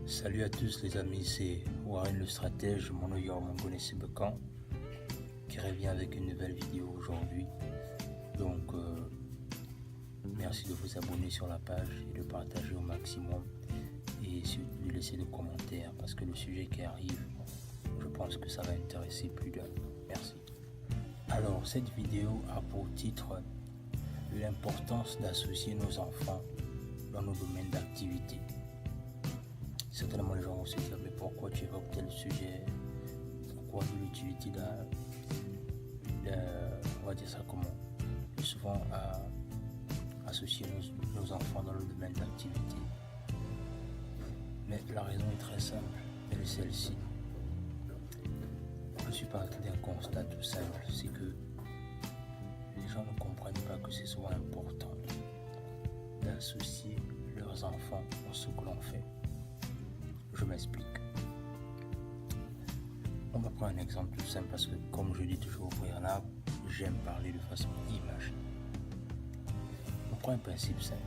Salut à tous les amis, c'est Warren le stratège, mon Mongone Sebekan, qui revient avec une nouvelle vidéo aujourd'hui. Donc, merci de vous abonner sur la page et de partager au maximum et surtout de laisser des commentaires parce que le sujet qui arrive, je pense que ça va intéresser plus d'un. Merci. Alors, cette vidéo a pour titre l'importance d'associer nos enfants dans nos domaines d'activité. Certainement les gens vont se dire mais pourquoi tu évoques tel sujet, pourquoi l'utilité on va dire ça comment, et souvent à associer nos enfants dans le domaine d'activité. Mais la raison est très simple, elle est celle-ci. Je suis parti d'un constat tout simple, c'est que les gens ne comprennent pas que c'est souvent important d'associer leurs enfants dans ce que l'on fait. Je m'explique. On va prendre un exemple tout simple parce que, comme je dis toujours au préalable, j'aime parler de façon imagée. On prend un principe simple.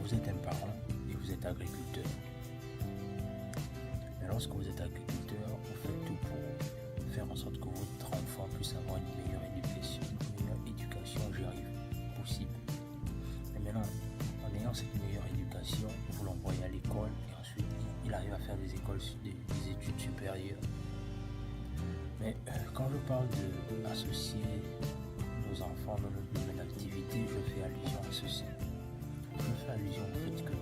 Vous êtes un parent et vous êtes agriculteur. Mais lorsque vous êtes agriculteur, vous faites tout pour faire en sorte que votre enfant puisse avoir une meilleure éducation, possible. Mais maintenant, en ayant cette meilleure éducation, vous l'envoyez à l'école et ensuite il arrive à faire des études supérieures. Mais quand je parle d'associer nos enfants dans notre domaine d'activité, je fais allusion à ceci. Je fais allusion au fait que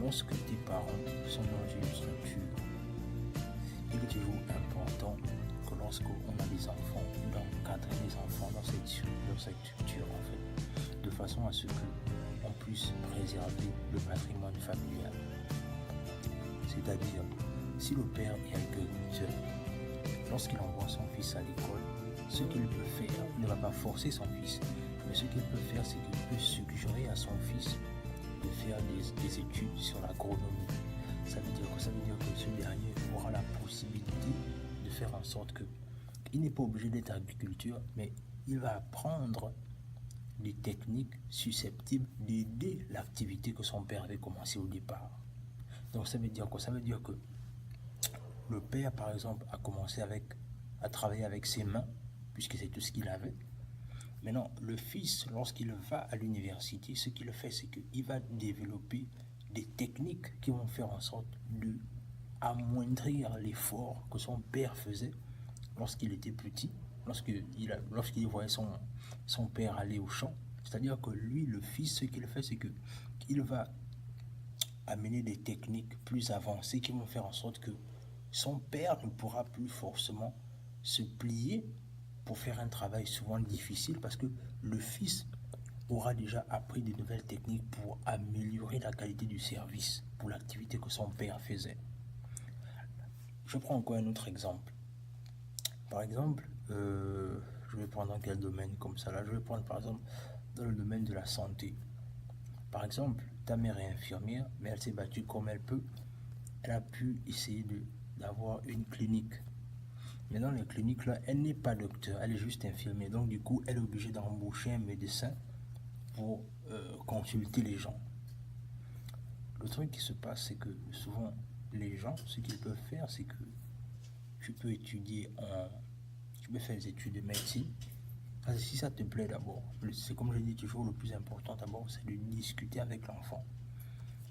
lorsque tes parents sont dans une structure, il est toujours important que lorsqu'on a des enfants, d'encadrer les enfants dans cette structure en fait, de façon à ce qu'on puisse préserver le patrimoine familial. C'est-à-dire, si le père est agriculteur, lorsqu'il envoie son fils à l'école, ce qu'il peut faire, il ne va pas forcer son fils, mais ce qu'il peut faire, c'est qu'il peut suggérer à son fils de faire des études sur l'agronomie. Ça veut dire que ce dernier aura la possibilité de faire en sorte qu'il n'est pas obligé d'être agriculteur, mais il va apprendre des techniques susceptibles d'aider l'activité que son père avait commencé au départ. Donc ça veut dire quoi? Ça veut dire que le père, par exemple, a commencé à travailler avec ses mains, puisque c'est tout ce qu'il avait. Maintenant, le fils, lorsqu'il va à l'université, ce qu'il fait, c'est qu'il va développer des techniques qui vont faire en sorte de amoindrir l'effort que son père faisait lorsqu'il était petit, lorsqu'il voyait son père aller au champ. C'est-à-dire que lui, le fils, ce qu'il fait, c'est qu'il va amener des techniques plus avancées qui vont faire en sorte que son père ne pourra plus forcément se plier pour faire un travail souvent difficile parce que le fils aura déjà appris de nouvelles techniques pour améliorer la qualité du service pour l'activité que son père faisait. Je prends encore un autre exemple. Par exemple, je vais prendre dans quel domaine comme ça là? Je vais prendre par exemple dans le domaine de la santé. Par exemple, ta mère est infirmière, mais elle s'est battue comme elle peut. Elle a pu essayer d'avoir une clinique. Mais dans les cliniques, là, elle n'est pas docteur, elle est juste infirmière. Donc, du coup, elle est obligée d'embaucher un médecin pour consulter les gens. Le truc qui se passe, c'est que souvent, les gens, ce qu'ils peuvent faire, c'est que tu peux faire des études de médecine. Si ça te plaît d'abord, c'est comme je dis toujours, le plus important d'abord, c'est de discuter avec l'enfant.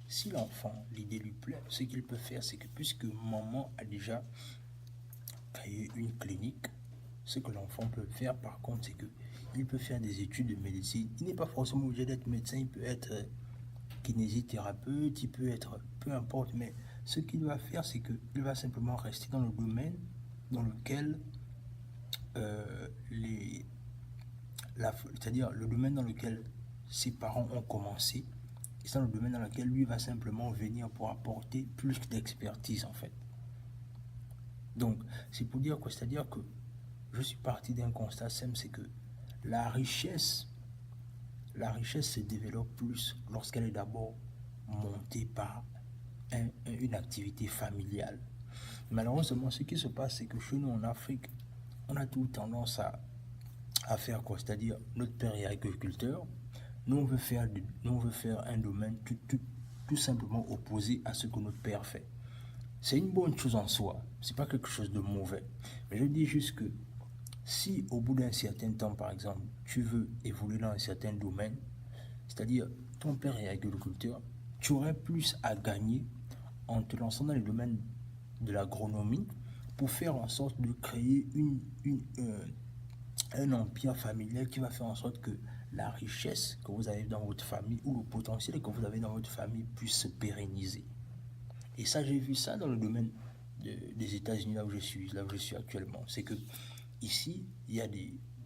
Si l'enfant, l'idée lui plaît, ce qu'il peut faire, c'est que puisque maman a déjà créé une clinique, ce que l'enfant peut faire par contre, c'est qu'il peut faire des études de médecine. Il n'est pas forcément obligé d'être médecin, il peut être kinésithérapeute, il peut être peu importe, mais ce qu'il va faire, c'est qu'il va simplement rester dans le domaine dans lequel c'est-à-dire le domaine dans lequel ses parents ont commencé, et c'est dans le domaine dans lequel lui va simplement venir pour apporter plus d'expertise en fait. Donc c'est pour dire quoi? C'est-à-dire que je suis parti d'un constat simple, c'est que la richesse se développe plus lorsqu'elle est d'abord montée par une activité familiale. Malheureusement, ce qui se passe, c'est que chez nous en Afrique, on a tout tendance à faire quoi? C'est-à-dire, notre père est agriculteur, nous on veut faire un domaine tout simplement opposé à ce que notre père fait. C'est une bonne chose en soi, c'est pas quelque chose de mauvais. Mais je dis juste que si au bout d'un certain temps, par exemple, tu veux évoluer dans un certain domaine, c'est-à-dire ton père est agriculteur, tu aurais plus à gagner en te lançant dans le domaine de l'agronomie pour faire en sorte de créer un empire familial qui va faire en sorte que la richesse que vous avez dans votre famille ou le potentiel que vous avez dans votre famille puisse se pérenniser. Et ça, j'ai vu ça dans le domaine des États-Unis, là où je suis actuellement. C'est que ici, il y a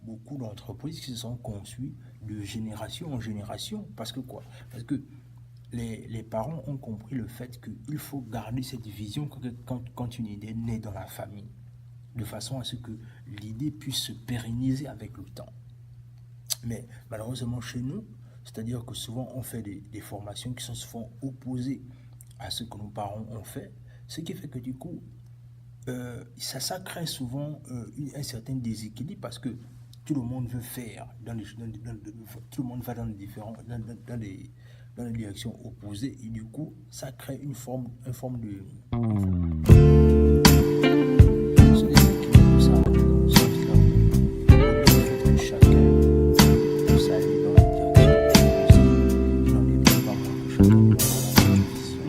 beaucoup d'entreprises qui se sont conçues de génération en génération. Parce que quoi? Parce que les parents ont compris le fait qu'il faut garder cette vision quand une idée naît dans la famille, de façon à ce que l'idée puisse se pérenniser avec le temps. Mais malheureusement chez nous, c'est-à-dire que souvent on fait des formations qui sont souvent opposées à ce que nos parents ont fait, ce qui fait que du coup, ça crée souvent un certain déséquilibre parce que tout le monde veut faire, tout le monde va dans les directions opposées et du coup, ça crée une forme de... ce déséquilibre, ça, chacun puisse aller dans la direction opposée. J'en ai vu pas mal que chacun doit avoir une vision.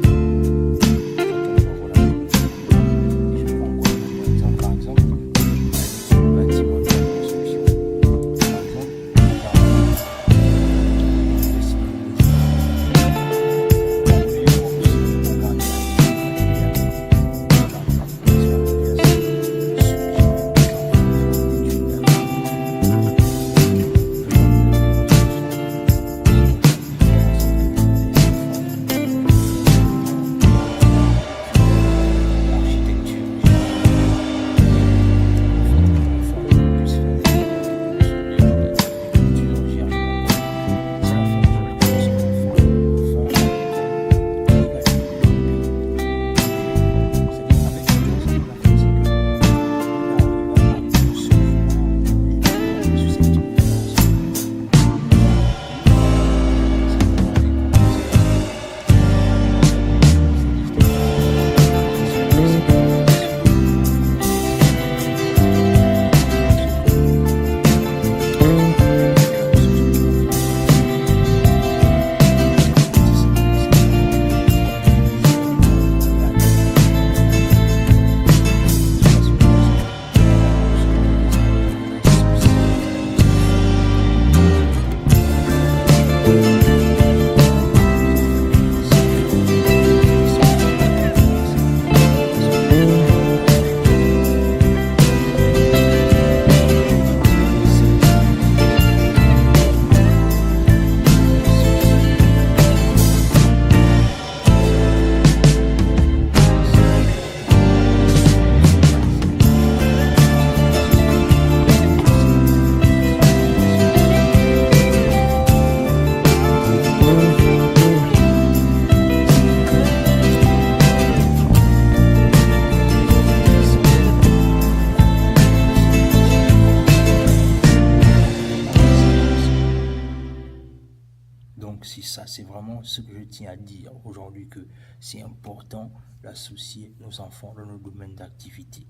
C'est vraiment ce que je tiens à dire aujourd'hui, que c'est important d'associer nos enfants dans nos domaines d'activité.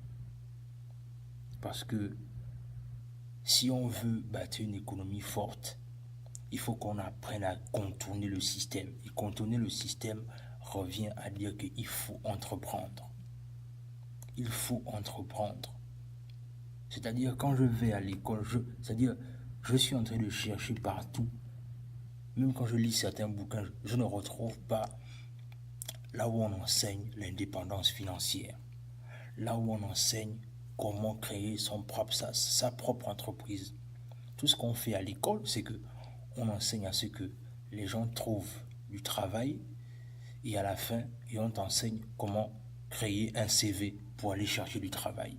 Parce que si on veut bâtir une économie forte, il faut qu'on apprenne à contourner le système. Et contourner le système revient à dire qu'il faut entreprendre. Il faut entreprendre. C'est-à-dire quand je vais à l'école, je suis en train de chercher partout. Même quand je lis certains bouquins, je ne retrouve pas là où on enseigne l'indépendance financière, là où on enseigne comment créer sa propre entreprise. Tout ce qu'on fait à l'école, c'est qu'on enseigne à ce que les gens trouvent du travail et à la fin, on t'enseigne comment créer un CV pour aller chercher du travail.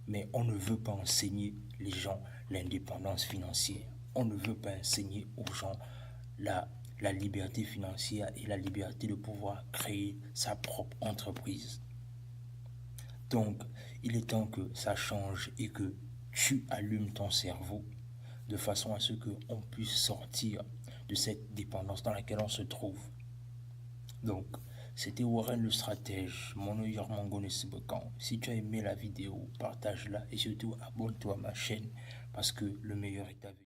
Mais on ne veut pas enseigner les gens l'indépendance financière. On ne veut pas enseigner aux gens la liberté financière et la liberté de pouvoir créer sa propre entreprise. Donc, il est temps que ça change et que tu allumes ton cerveau de façon à ce qu'on puisse sortir de cette dépendance dans laquelle on se trouve. Donc, c'était Warren le stratège, mon nom est Mango Nesibekan. Si tu as aimé la vidéo, partage-la et surtout abonne-toi à ma chaîne parce que le meilleur est à venir.